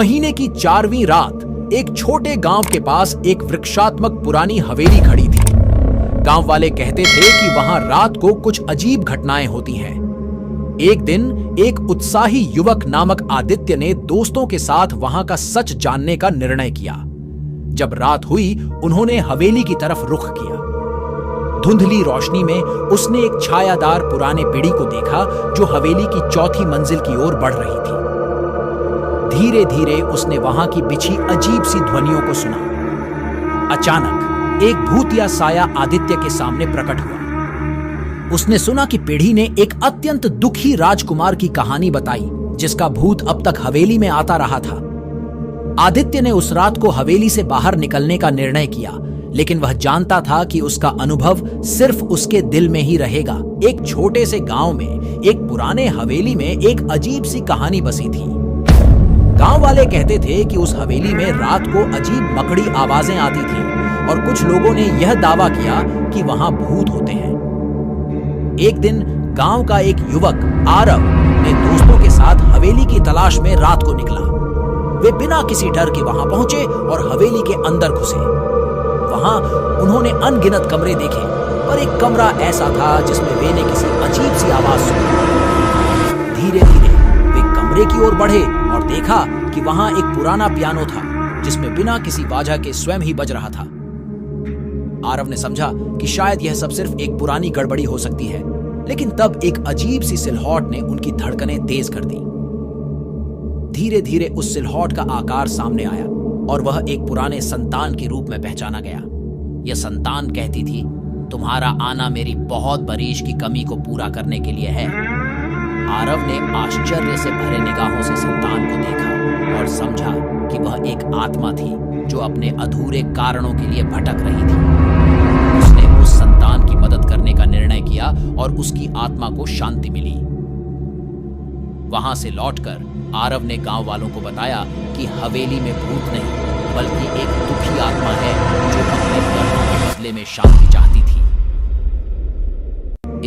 महीने की 4वीं रात एक छोटे गांव के पास एक वृक्षात्मक पुरानी हवेली खड़ी थी। गांव वाले कहते थे कि वहां रात को कुछ अजीब घटनाएं होती हैं। एक दिन एक उत्साही युवक नामक आदित्य ने दोस्तों के साथ वहां का सच जानने का निर्णय किया। जब रात हुई, उन्होंने हवेली की तरफ रुख किया। धुंधली रोशनी में उसने एक छायादार पुराने पीढ़ी को देखा जो हवेली की चौथी मंजिल की ओर बढ़ रही थी। धीरे धीरे उसने वहां की बिछी अजीब सी ध्वनियों को सुना। अचानक एक भूतिया साया आदित्य के सामने प्रकट हुआ। उसने सुना कि पीढ़ी ने एक अत्यंत दुखी राजकुमार की कहानी बताई जिसका भूत अब तक हवेली में आता रहा था। आदित्य ने उस रात को हवेली से बाहर निकलने का निर्णय किया, लेकिन वह जानता था कि उसका अनुभव सिर्फ उसके दिल में ही रहेगा। एक छोटे से गांव में एक पुराने हवेली में एक अजीब सी कहानी बसी थी। गांव वाले कहते थे कि उस हवेली में रात को अजीब मकड़ी आवाजें आती थीं और कुछ लोगों ने यह दावा किया कि वहां भूत होते हैं। एक दिन गांव का एक युवक आरव ने दोस्तों के साथ हवेली की तलाश में रात को निकला। वे बिना किसी डर के वहां पहुंचे और हवेली के अंदर घुसे। वहां उन्होंने अनगिनत कमरे देखे, पर एक कमरा ऐसा था जिसमें वे ने किसी अजीब सी आवाज सुनी। धीरे धीरे वे कमरे की ओर बढ़े और देखा कि वहां एक पुराना पियानो था जिसमें बिना किसी वाजह के स्वयं ही बज रहा था। आरव ने समझा कि शायद यह सब सिर्फ एक पुरानी गड़बड़ी हो सकती है, लेकिन तब एक अजीब सी सिलहट ने उनकी धड़कनें तेज कर दी। धीरे धीरे उस सिलहट का आकार सामने आया और वह एक पुराने संतान के रूप में पहचाना गया। यह संतान कहती थी, तुम्हारा आना मेरी बहुत बरीश की कमी को पूरा करने के लिए है। आरव ने आश्चर्य से भरे निगाहों से संतान को देखा और समझा कि वह एक आत्मा थी जो अपने अधूरे कारणों के लिए भटक रही थी। उसने उस संतान की मदद करने का निर्णय किया और उसकी आत्मा को शांति मिली। वहां से लौटकर आरव ने गांव वालों को बताया कि हवेली में भूत नहीं बल्कि एक दुखी आत्मा है जो अपने कर्मों के बदले में शांति चाहती थी।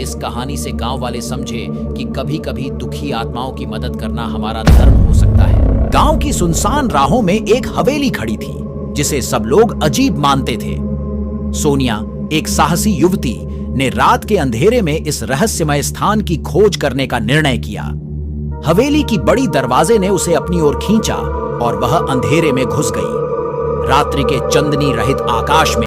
इस कहानी से गांव वाले समझे कि कभी कभी दुखी आत्माओं की मदद करना हमारा धर्म हो सकता है। गांव की सुनसान राहों में एक हवेली खड़ी थी जिसे सब लोग अजीब मानते थे। सोनिया, एक साहसी युवती, ने रात के अंधेरे में इस रहस्यमय स्थान की खोज करने का निर्णय किया। हवेली की बड़ी दरवाजे ने उसे अपनी ओर खींचा और वह अंधेरे में घुस गई। रात्रि के चंदनी रहित आकाश में